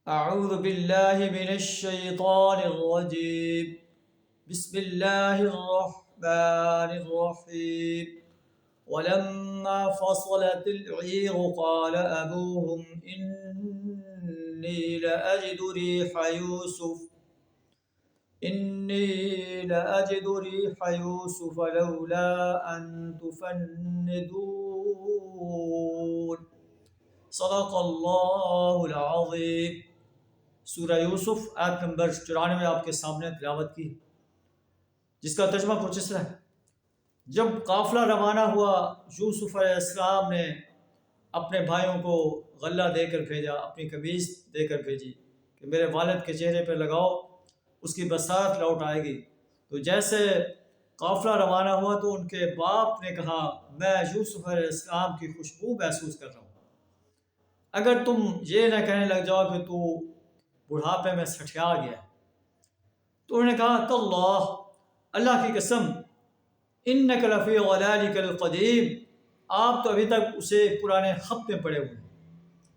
أعوذ بالله من الشيطان الرجيم بسم الله الرحمن الرحيم ولما فصلت العير قال أبوهم إني لأجد ريح يوسف لولا أن تفندون صدق اللہ العظیم۔ سورہ یوسف آیت نمبر 94 آپ کے سامنے تلاوت کی، جس کا ترجمہ کچھ اس طرح ہے۔ جب قافلہ روانہ ہوا، یوسف علیہ السلام نے اپنے بھائیوں کو غلہ دے کر بھیجا، اپنی قمیص دے کر بھیجی کہ میرے والد کے چہرے پہ لگاؤ، اس کی بصارت لوٹ آئے گی۔ تو جیسے قافلہ روانہ ہوا تو ان کے باپ نے کہا میں یوسف علیہ السلام کی خوشبو محسوس کر رہا ہوں، اگر تم یہ نہ کہنے لگ جاؤ کہ تو بڑھاپے میں سٹھیا گیا۔ تو انہوں نے کہا تاللہ، اللہ کی قسم، انک لفی ضلالک القدیم، آپ تو ابھی تک اسے پرانے خط میں پڑے ہوئے ہیں۔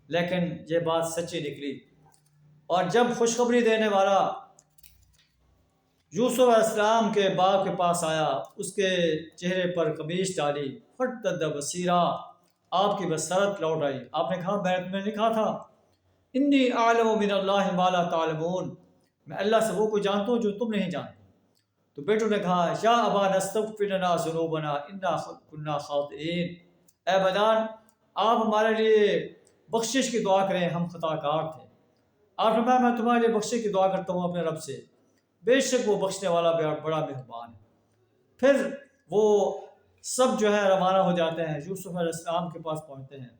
لیکن یہ بات سچی نکلی، اور جب خوشخبری دینے والا یوسف علیہ السلام کے باپ کے پاس آیا، اس کے چہرے پر قمیص ڈالی، فرتد بصیرا، آپ کی بصارت لوٹ آئی۔ آپ نے کہا میں نے تمہیں نہیں کہا تھا انی اعلم من اللہ ما لا تعلمون، میں اللہ سے وہ کوئی جانتا ہوں جو تم نہیں جانتے۔ تو بیٹوں نے کہا یا ابا نستغفر لنا ذنوبنا انا کنا خاطئین، اے ابا آپ ہمارے لیے بخشش کی دعا کریں، ہم خطا کار تھے۔ آپ نے کہا میں تمہارے لیے بخشش کی دعا کرتا ہوں اپنے رب سے، بے شک وہ بخشنے والا بڑا مہربان ہے۔ پھر وہ سب جو ہے روانہ ہو جاتے ہیں، یوسف علیہ السلام کے پاس پہنچتے ہیں۔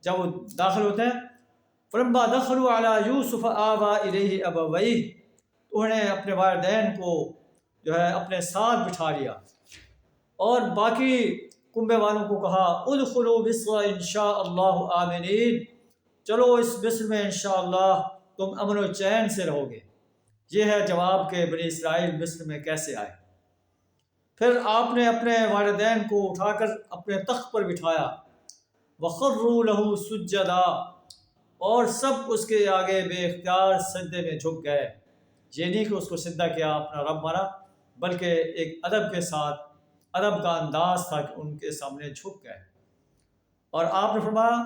جب وہ داخل ہوتے ہیں، فلما دخلوا علی یوسف آویٰ الیہ ابویہ، تو انہوں نے اپنے والدین کو جو ہے اپنے ساتھ بٹھا لیا، اور باقی کنبے والوں کو کہا ادخلوا مصر انشاء اللہ آمنین، چلو اس مصر میں انشاءاللہ تم امن و چین سے رہو گے۔ یہ ہے جواب کہ بنی اسرائیل مصر میں کیسے آئے۔ پھر آپ نے اپنے والدین کو اٹھا کر اپنے تخت پر بٹھایا، وَخَرُّوا لَهُ سُجَّدًا، اور سب اس کے آگے بے اختیار سجدے میں جھک گئے۔ یہ نہیں کہ اس کو سجدہ کیا اپنا رب مانا، بلکہ ایک ادب کے ساتھ، ادب کا انداز تھا کہ ان کے سامنے جھک گئے۔ اور آپ نے فرمایا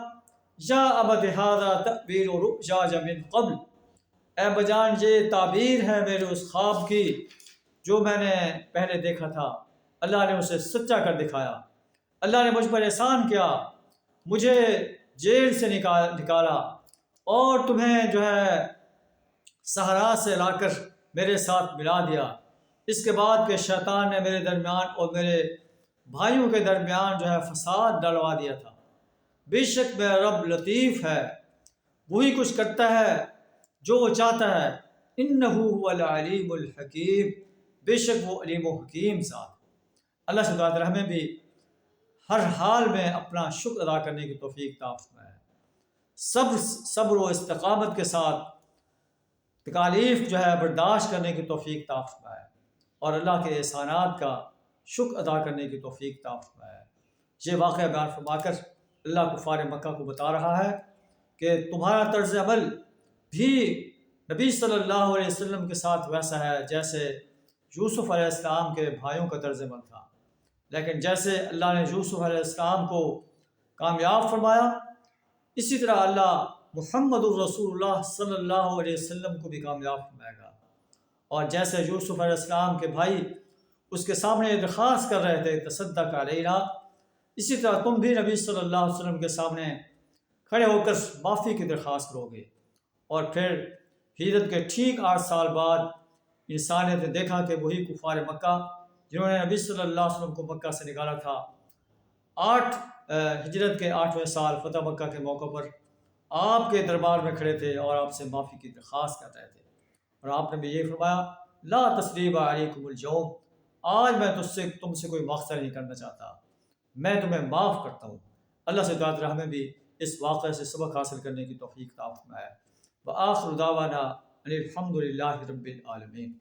یا ابت ھذا تأویل رؤیای من قبل، اے بجان یہ تعبیر ہے میرے اس خواب کی جو میں نے پہلے دیکھا تھا۔ اللہ نے اسے سچا کر دکھایا، اللہ نے مجھ پر احسان کیا، مجھے جیل سے نکالا، اور تمہیں جو ہے صحرا سے لا کر میرے ساتھ ملا دیا، اس کے بعد کہ شیطان نے میرے درمیان اور میرے بھائیوں کے درمیان جو ہے فساد ڈلوا دیا تھا۔ بے شک میرا رب لطیف ہے، وہی کچھ کرتا ہے جو وہ چاہتا ہے، انہ هو العلیم الحکیم، بے شک وہ علیم و حکیم ذات۔ اللہ سے دعا ہے ہمیں بھی ہر حال میں اپنا شکر ادا کرنے کی توفیق عطا فرمائے، صبر و استقامت کے ساتھ تکالیف جو ہے برداشت کرنے کی توفیق عطا فرمائے، اور اللہ کے احسانات کا شکر ادا کرنے کی توفیق عطا فرمائے۔ یہ واقعہ بیان فرما کر اللہ کفار مکہ کو بتا رہا ہے کہ تمہارا طرز عمل بھی نبی صلی اللہ علیہ وسلم کے ساتھ ویسا ہے جیسے یوسف علیہ السلام کے بھائیوں کا طرز عمل تھا، لیکن جیسے اللہ نے یوسف علیہ السلام کو کامیاب فرمایا، اسی طرح اللہ محمد الرسول اللہ صلی اللہ علیہ وسلم کو بھی کامیاب فرمائے گا۔ اور جیسے یوسف علیہ السلام کے بھائی اس کے سامنے درخواست کر رہے تھے تصدق علینا، اسی طرح تم بھی نبی صلی اللہ علیہ وسلم کے سامنے کھڑے ہو کر معافی کی درخواست کرو گے۔ اور پھر ہجرت کے ٹھیک 8 سال بعد انسانیت نے دیکھا کہ وہی کفار مکہ جنہوں نے نبی صلی اللہ علیہ وسلم کو مکہ سے نکالا تھا، ہجرت کے 8ویں سال فتح مکہ کے موقع پر آپ کے دربار میں کھڑے تھے اور آپ سے معافی کی درخواست کر رہے تھے، اور آپ نے بھی یہ فرمایا لا تثریب علیکم اليوم، آج میں تم سے کوئی مواخذہ نہیں کرنا چاہتا، میں تمہیں معاف کرتا ہوں۔ اللہ سے دعا ہمیں بھی اس واقعے سے سبق حاصل کرنے کی توفیق عطا فرمائے۔ وآخر دعوانا ان الحمد للہ رب العالمین۔